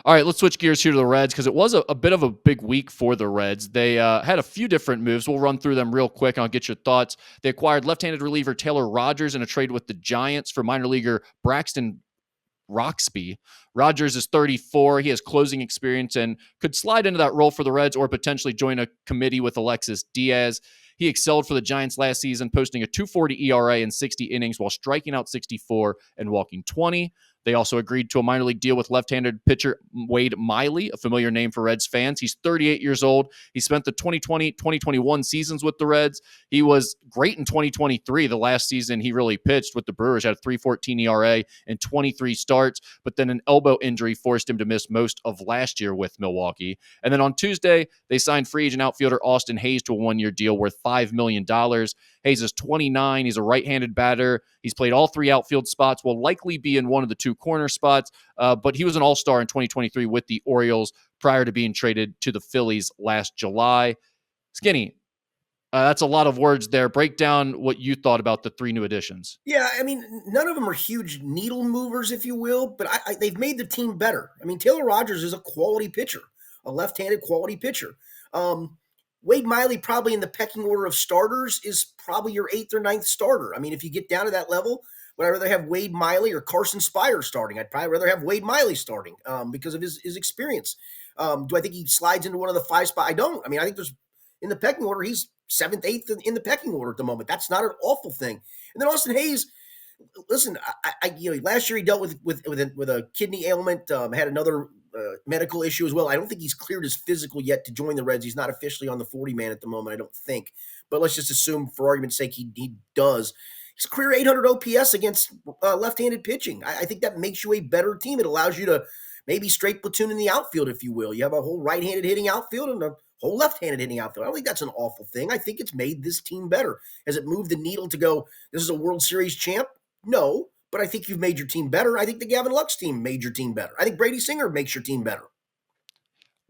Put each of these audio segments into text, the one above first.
All right, let's switch gears here to the Reds because it was a bit of a big week for the Reds. They had a few different moves. We'll run through them real quick and I'll get your thoughts. They acquired left-handed reliever Taylor Rogers in a trade with the Giants for minor leaguer Braxton Roxby. Rogers is 34. He has closing experience and could slide into that role for the Reds or potentially join a committee with Alexis Diaz. He excelled for the Giants last season, posting a 2.40 ERA in 60 innings while striking out 64 and walking 20. They also agreed to a minor league deal with left-handed pitcher Wade Miley, a familiar name for Reds fans. He's 38 years old. He spent the 2020-2021 seasons with the Reds. He was great in 2023, the last season he really pitched with the Brewers, had a 3.14 ERA and 23 starts, but then an elbow injury forced him to miss most of last year with Milwaukee. And then on Tuesday, they signed free agent outfielder Austin Hayes to a one-year deal worth $5 million. Hayes is 29. He's a right-handed batter. He's played all three outfield spots, will likely be in one of the two corner spots, but he was an all-star in 2023 with the Orioles prior to being traded to the Phillies last July. Skinny, that's a lot of words there. Break down what you thought about the three new additions. Yeah, I mean, none of them are huge needle movers, if you will, but they've made the team better. I mean, Taylor Rogers is a quality pitcher, a left-handed quality pitcher. Wade Miley, probably in the pecking order of starters, is probably your eighth or ninth starter. I mean, if you get down to that level, would I rather have Wade Miley or Carson Spire starting? I'd probably rather have Wade Miley starting because of his experience. Do I think he slides into one of the five spots? I don't. I mean, I think there's in the pecking order, he's seventh, eighth in the pecking order at the moment. That's not an awful thing. And then Austin Hayes, listen, last year he dealt with a kidney ailment, had another medical issue as well. I don't think he's cleared his physical yet to join the Reds. He's not officially on the 40-man at the moment, I don't think. But let's just assume, for argument's sake, he does. He's a career 800 OPS against left-handed pitching. I think that makes you a better team. It allows you to maybe straight platoon in the outfield, if you will. You have a whole right-handed hitting outfield and a whole left-handed hitting outfield. I don't think that's an awful thing. I think it's made this team better. Has it moved the needle to go, this is a World Series champ? No, but I think you've made your team better. I think the Gavin Lux team made your team better. I think Brady Singer makes your team better.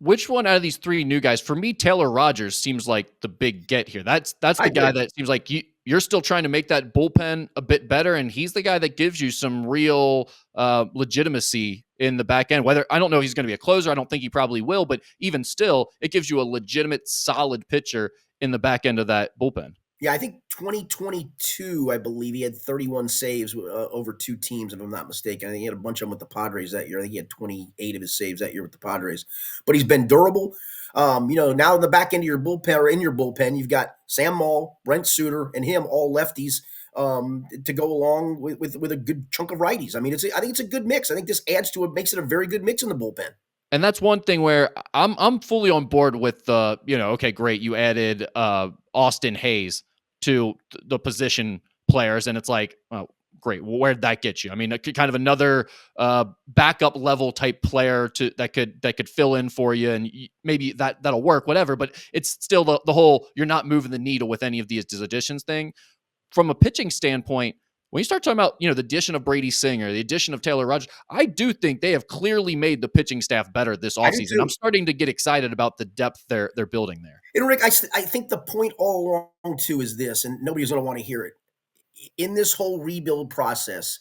Which one out of these three new guys? For me, Taylor Rogers seems like the big get here. That's the guy that seems like you're still trying to make that bullpen a bit better, and he's the guy that gives you some real legitimacy in the back end. Whether I don't know if he's going to be a closer, I don't think he probably will, but even still, it gives you a legitimate, solid pitcher in the back end of that bullpen. Yeah, I think 2022, I believe he had 31 saves over two teams, if I'm not mistaken. I think he had a bunch of them with the Padres that year. I think he had 28 of his saves that year with the Padres. But he's been durable. Now in the back end of your bullpen or in your bullpen, you've got Sam Maul, Brent Suter, and him, all lefties, to go along with a good chunk of righties. I mean, I think it's a good mix. I think this adds to it, makes it a very good mix in the bullpen. And that's one thing where I'm fully on board with the, okay, great, you added Austin Hayes to the position players, and it's like, oh, great. Well, where'd that get you? I mean, kind of another backup level type player that could fill in for you, and maybe that'll work, whatever. But it's still the whole you're not moving the needle with any of these additions thing. From a pitching standpoint, when you start talking about, the addition of Brady Singer, the addition of Taylor Rogers, I do think they have clearly made the pitching staff better this offseason. I'm starting to get excited about the depth they're building there. And Rick, I think the point all along too is this, and nobody's going to want to hear it. In this whole rebuild process,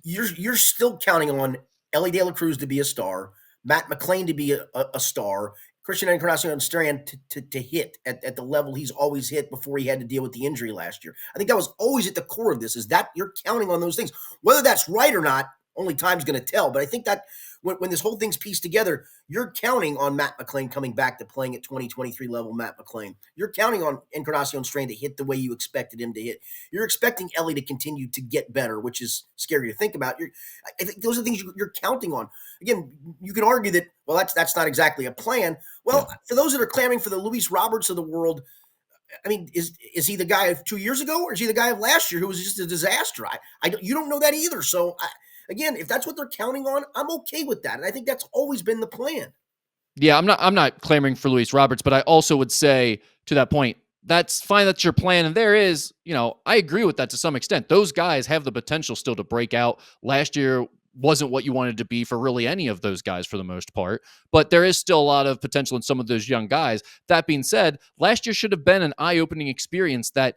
you're still counting on Ellie De La Cruz to be a star, Matt McClain to be a star, Christian Encarnacion Strand to hit at the level he's always hit before he had to deal with the injury last year. I think that was always at the core of this, is that you're counting on those things. Whether that's right or not, only time's going to tell. But I think that when this whole thing's pieced together, you're counting on Matt McClain coming back to playing at 2023 level Matt McClain. You're counting on Encarnacion Strand to hit the way you expected him to hit. You're expecting Ellie to continue to get better, which is scary to think about. I think those are things you're counting on. Again, you can argue that, well, that's not exactly a plan. Well, for those that are clamoring for the Luis Roberts of the world, I mean, is he the guy of 2 years ago, or is he the guy of last year who was just a disaster? You don't know that either. So, again, if that's what they're counting on, I'm okay with that. And I think that's always been the plan. Yeah, I'm not clamoring for Luis Roberts, but I also would say to that point, that's fine. That's your plan. And there is, I agree with that to some extent. Those guys have the potential still to break out. Last year wasn't what you wanted to be for really any of those guys for the most part, but there is still a lot of potential in some of those young guys. That being said, last year should have been an eye-opening experience that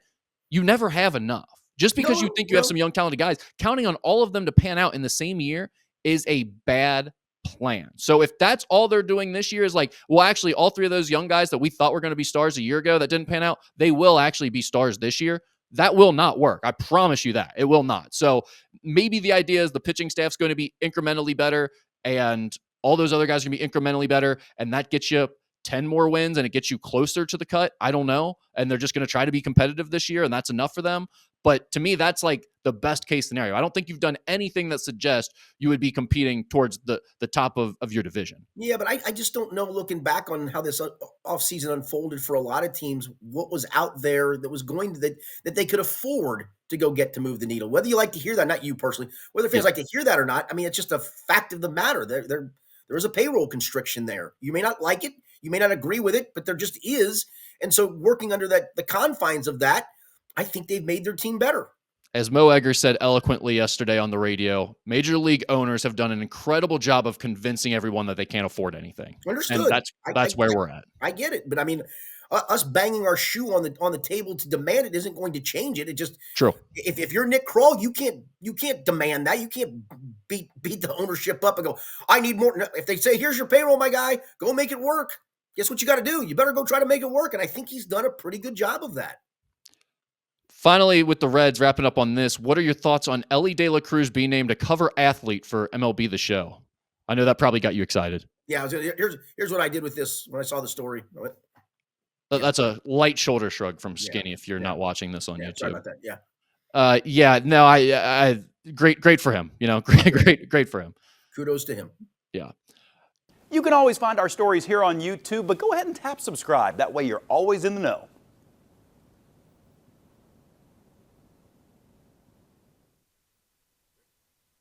you never have enough. Just because you think you have some young talented guys, counting on all of them to pan out in the same year is a bad plan. So if that's all they're doing this year is like, well, actually, all three of those young guys that we thought were going to be stars a year ago that didn't pan out, they will actually be stars this year. That will not work. I promise you that. It will not. So maybe the idea is the pitching staff's going to be incrementally better and all those other guys are going to be incrementally better. And that gets you 10 more wins and it gets you closer to the cut. I don't know. And they're just going to try to be competitive this year. And that's enough for them. But to me, that's like the best case scenario. I don't think you've done anything that suggests you would be competing towards the top of your division. Yeah, but I just don't know, looking back on how this offseason unfolded for a lot of teams, what was out there that was going to that they could afford to go get to move the needle. Whether you like to hear that, not you personally, whether fans like to hear that or not, I mean, it's just a fact of the matter. There is a payroll constriction there. You may not like it, you may not agree with it, but there just is. And so working under the confines of that, I think they've made their team better. As Mo Egger said eloquently yesterday on the radio, major league owners have done an incredible job of convincing everyone that they can't afford anything. Understood. And that's where we're at. I get it, but I mean, us banging our shoe on the table to demand it isn't going to change it. It just true. If you're Nick Kroll, you can't demand that. You can't beat the ownership up and go, I need more. If they say, here's your payroll, my guy, go make it work. Guess what you got to do? You better go try to make it work. And I think he's done a pretty good job of that. Finally, with the Reds, wrapping up on this, what are your thoughts on Ellie De La Cruz being named a cover athlete for MLB The Show? I know that probably got you excited. Yeah, here's what I did with this when I saw the story. That's a light shoulder shrug from Skinny if you're not watching this on YouTube. Sorry about that. Yeah. No, I great for him. You know, great for him. Kudos to him. Yeah. You can always find our stories here on YouTube, but go ahead and tap subscribe. That way you're always in the know.